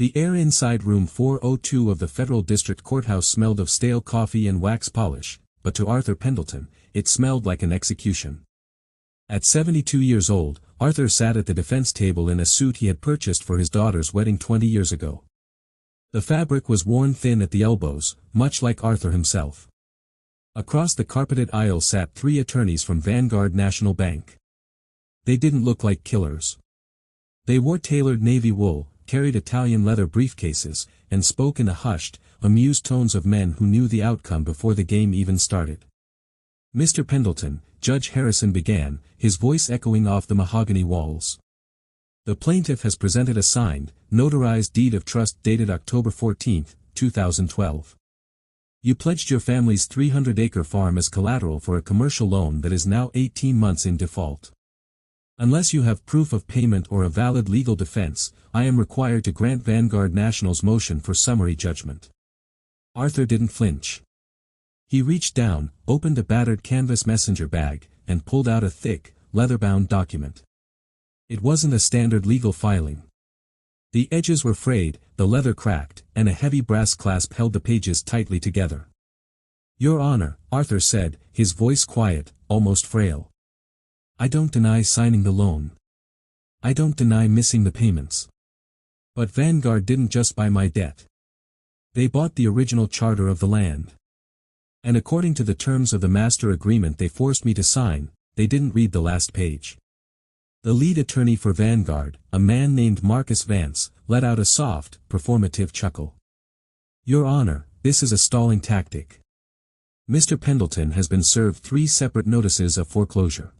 The air inside room 402 of the Federal District Courthouse smelled of stale coffee and wax polish, but to Arthur Pendelton, it smelled like an execution. At 72 years old, Arthur sat at the defense table in a suit he had purchased for his daughter's wedding 20 years ago. The fabric was worn thin at the elbows, much like Arthur himself. Across the carpeted aisle sat 3 attorneys from Vanguard National Bank. They didn't look like killers. They wore tailored navy wool, carried Italian leather briefcases, and spoke in the hushed, amused tones of men who knew the outcome before the game even started. "Mr. Pendelton," Judge Harrison began, his voice echoing off the mahogany walls. "The plaintiff has presented a signed, notarized deed of trust dated October 14, 2012. You pledged your family's 300-acre farm as collateral for a commercial loan that is now 18 months in default. Unless you have proof of payment or a valid legal defense, I am required to grant Vanguard National's motion for summary judgment." Arthur didn't flinch. He reached down, opened a battered canvas messenger bag, and pulled out a thick, leather-bound document. It wasn't a standard legal filing. The edges were frayed, the leather cracked, and a heavy brass clasp held the pages tightly together. "Your Honor," Arthur said, his voice quiet, almost frail. "I don't deny signing the loan. I don't deny missing the payments. But Vanguard didn't just buy my debt. They bought the original charter of the land. And according to the terms of the master agreement they forced me to sign, they didn't read the last page." The lead attorney for Vanguard, a man named Marcus Vance, let out a soft, performative chuckle. "Your Honor, this is a stalling tactic. Mr. Pendelton has been served 3 separate notices of foreclosure.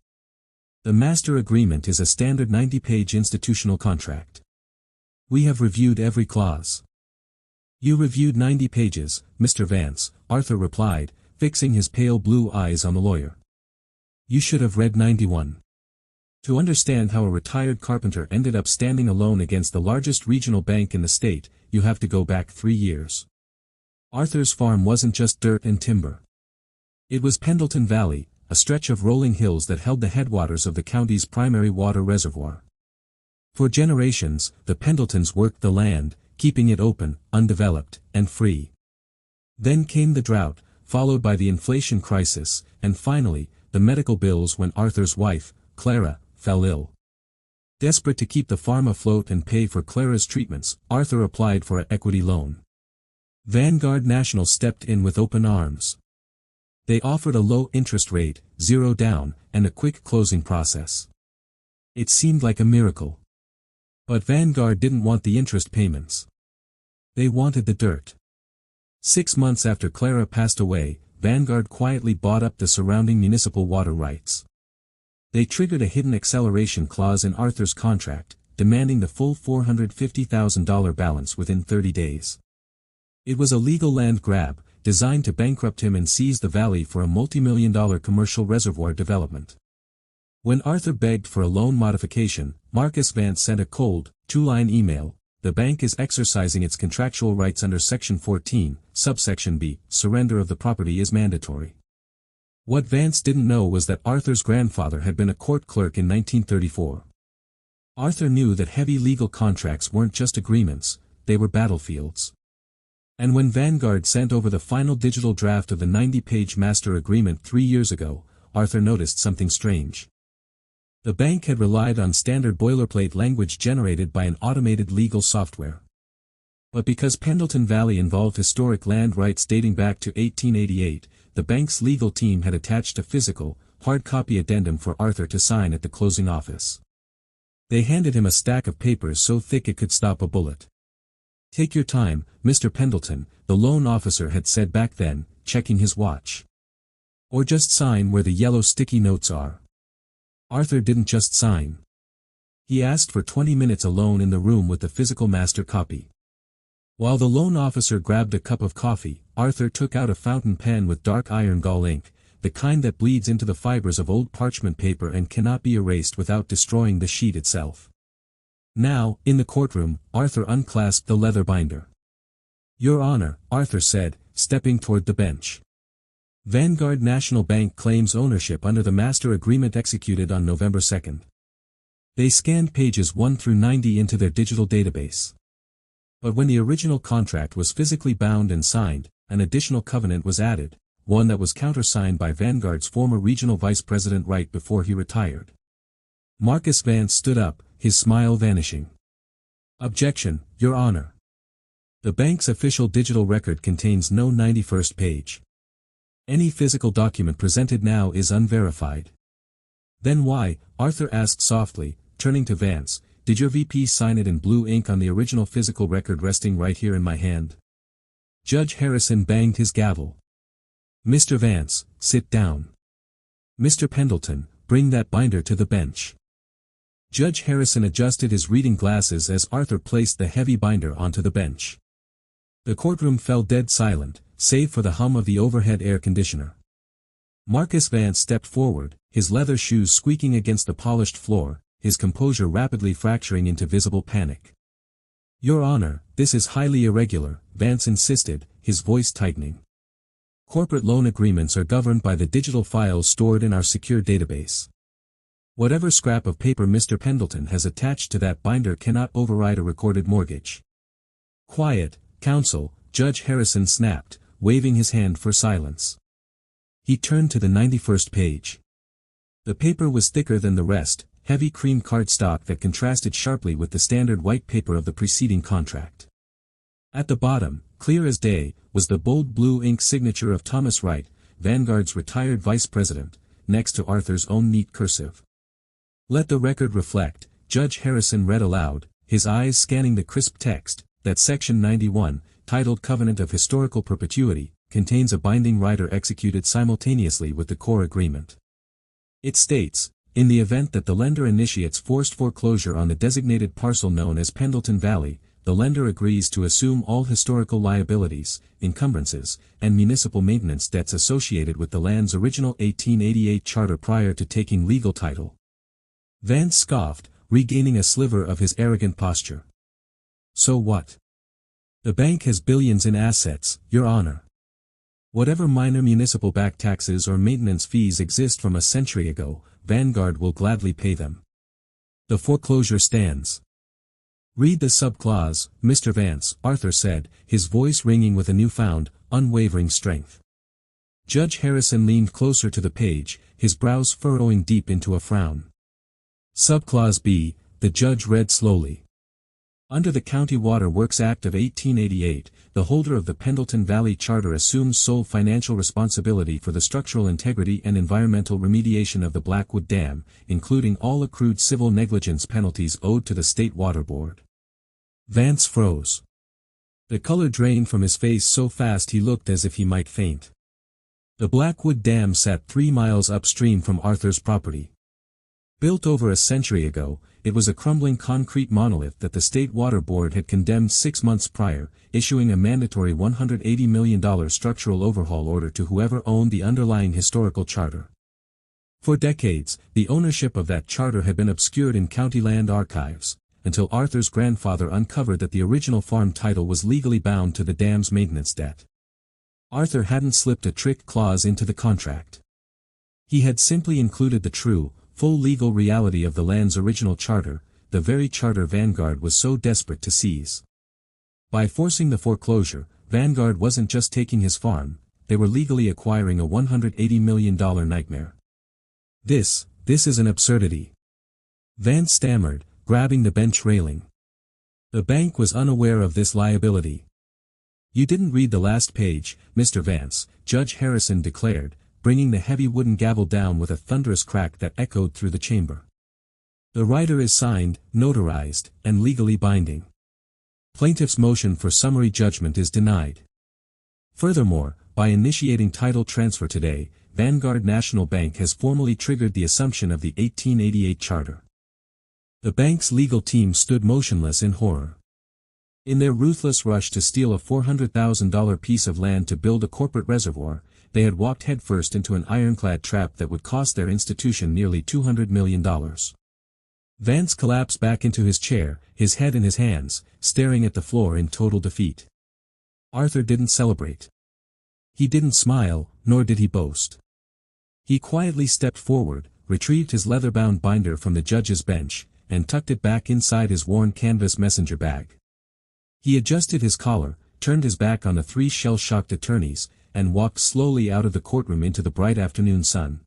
The master agreement is a standard 90-page institutional contract. We have reviewed every clause." "You reviewed 90 pages, Mr. Vance," Arthur replied, fixing his pale blue eyes on the lawyer. "You should have read 91. To understand how a retired carpenter ended up standing alone against the largest regional bank in the state, you have to go back 3 years. Arthur's farm wasn't just dirt and timber. It was Pendleton Valley, a stretch of rolling hills that held the headwaters of the county's primary water reservoir. For generations, the Pendletons worked the land, keeping it open, undeveloped, and free. Then came the drought, followed by the inflation crisis, and finally, the medical bills when Arthur's wife, Clara, fell ill. Desperate to keep the farm afloat and pay for Clara's treatments, Arthur applied for an equity loan. Vanguard National stepped in with open arms. They offered a low interest rate, 0 down, and a quick closing process. It seemed like a miracle. But Vanguard didn't want the interest payments. They wanted the dirt. 6 months after Clara passed away, Vanguard quietly bought up the surrounding municipal water rights. They triggered a hidden acceleration clause in Arthur's contract, demanding the full $450,000 balance within 30 days. It was a legal land grab, designed to bankrupt him and seize the valley for a multi-million-dollar commercial reservoir development. When Arthur begged for a loan modification, Marcus Vance sent a cold, 2-line email. "The bank is exercising its contractual rights under Section 14, subsection B, surrender of the property is mandatory." What Vance didn't know was that Arthur's grandfather had been a court clerk in 1934. Arthur knew that heavy legal contracts weren't just agreements, they were battlefields. And when Vanguard sent over the final digital draft of the 90-page master agreement 3 years ago, Arthur noticed something strange. The bank had relied on standard boilerplate language generated by an automated legal software. But because Pendleton Valley involved historic land rights dating back to 1888, the bank's legal team had attached a physical, hard-copy addendum for Arthur to sign at the closing office. They handed him a stack of papers so thick it could stop a bullet. "Take your time, Mr. Pendleton," the loan officer had said back then, checking his watch. "Or just sign where the yellow sticky notes are." Arthur didn't just sign. He asked for 20 minutes alone in the room with the physical master copy. While the loan officer grabbed a cup of coffee, Arthur took out a fountain pen with dark iron gall ink, the kind that bleeds into the fibers of old parchment paper and cannot be erased without destroying the sheet itself. Now, in the courtroom, Arthur unclasped the leather binder. "Your Honor," Arthur said, stepping toward the bench. "Vanguard National Bank claims ownership under the master agreement executed on November 2nd. They scanned pages 1 through 90 into their digital database. But when the original contract was physically bound and signed, an additional covenant was added, one that was countersigned by Vanguard's former regional vice president right before he retired. Marcus Vance stood up, his smile vanishing. Objection, Your Honor. The bank's official digital record contains no 91st page. Any physical document presented now is unverified. Then why, Arthur asked softly, turning to Vance, did your VP sign it in blue ink on the original physical record resting right here in my hand? Judge Harrison banged his gavel. Mr. Vance, sit down. Mr. Pendleton, bring that binder to the bench. Judge Harrison adjusted his reading glasses as Arthur placed the heavy binder onto the bench. The courtroom fell dead silent, save for the hum of the overhead air conditioner. Marcus Vance stepped forward, his leather shoes squeaking against the polished floor, his composure rapidly fracturing into visible panic. Your Honor, this is highly irregular, Vance insisted, his voice tightening. Corporate loan agreements are governed by the digital files stored in our secure database. Whatever scrap of paper Mr. Pendleton has attached to that binder cannot override a recorded mortgage. Quiet, counsel, Judge Harrison snapped, waving his hand for silence. He turned to the 91st page. The paper was thicker than the rest, heavy cream cardstock that contrasted sharply with the standard white paper of the preceding contract. At the bottom, clear as day, was the bold blue ink signature of Thomas Wright, Vanguard's retired vice president, next to Arthur's own neat cursive. Let the record reflect, Judge Harrison read aloud, his eyes scanning the crisp text, that Section 91, titled Covenant of Historical Perpetuity, contains a binding rider executed simultaneously with the core agreement. It states, in the event that the lender initiates forced foreclosure on the designated parcel known as Pendleton Valley, the lender agrees to assume all historical liabilities, encumbrances, and municipal maintenance debts associated with the land's original 1888 charter prior to taking legal title. Vance scoffed, regaining a sliver of his arrogant posture. So what? The bank has billions in assets, Your Honor. Whatever minor municipal back taxes or maintenance fees exist from a century ago, Vanguard will gladly pay them. The foreclosure stands. Read the subclause, Mr. Vance, Arthur said, his voice ringing with a newfound, unwavering strength. Judge Harrison leaned closer to the page, his brows furrowing deep into a frown. Subclause B, the judge read slowly. Under the County Water Works Act of 1888, the holder of the Pendleton Valley Charter assumes sole financial responsibility for the structural integrity and environmental remediation of the Blackwood Dam, including all accrued civil negligence penalties owed to the State Water Board. Vance froze. The color drained from his face so fast he looked as if he might faint. The Blackwood Dam sat 3 miles upstream from Arthur's property. Built over a century ago, it was a crumbling concrete monolith that the State Water Board had condemned 6 months prior, issuing a mandatory $180 million structural overhaul order to whoever owned the underlying historical charter. For decades, the ownership of that charter had been obscured in county land archives, until Arthur's grandfather uncovered that the original farm title was legally bound to the dam's maintenance debt. Arthur hadn't slipped a trick clause into the contract. He had simply included the true, full legal reality of the land's original charter, the very charter Vanguard was so desperate to seize. By forcing the foreclosure, Vanguard wasn't just taking his farm, they were legally acquiring a $180 million nightmare. This is an absurdity. Vance stammered, grabbing the bench railing. The bank was unaware of this liability. You didn't read the last page, Mr. Vance, Judge Harrison declared, bringing the heavy wooden gavel down with a thunderous crack that echoed through the chamber. The rider is signed, notarized, and legally binding. Plaintiff's motion for summary judgment is denied. Furthermore, by initiating title transfer today, Vanguard National Bank has formally triggered the assumption of the 1888 charter. The bank's legal team stood motionless in horror. In their ruthless rush to steal a $400,000 piece of land to build a corporate reservoir, they had walked headfirst into an ironclad trap that would cost their institution nearly $200 million. Vance collapsed back into his chair, his head in his hands, staring at the floor in total defeat. Arthur didn't celebrate. He didn't smile, nor did he boast. He quietly stepped forward, retrieved his leather-bound binder from the judge's bench, and tucked it back inside his worn canvas messenger bag. He adjusted his collar, turned his back on the three shell-shocked attorneys, and walked slowly out of the courtroom into the bright afternoon sun.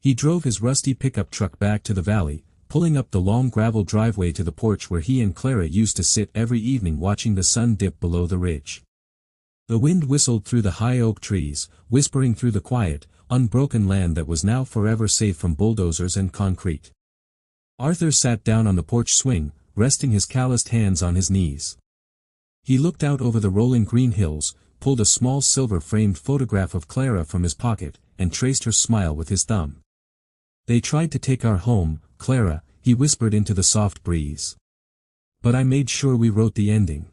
He drove his rusty pickup truck back to the valley, pulling up the long gravel driveway to the porch where he and Clara used to sit every evening watching the sun dip below the ridge. The wind whistled through the high oak trees, whispering through the quiet, unbroken land that was now forever safe from bulldozers and concrete. Arthur sat down on the porch swing, resting his calloused hands on his knees. He looked out over the rolling green hills, pulled a small silver-framed photograph of Clara from his pocket, and traced her smile with his thumb. "They tried to take our home, Clara," he whispered into the soft breeze. "But I made sure we wrote the ending."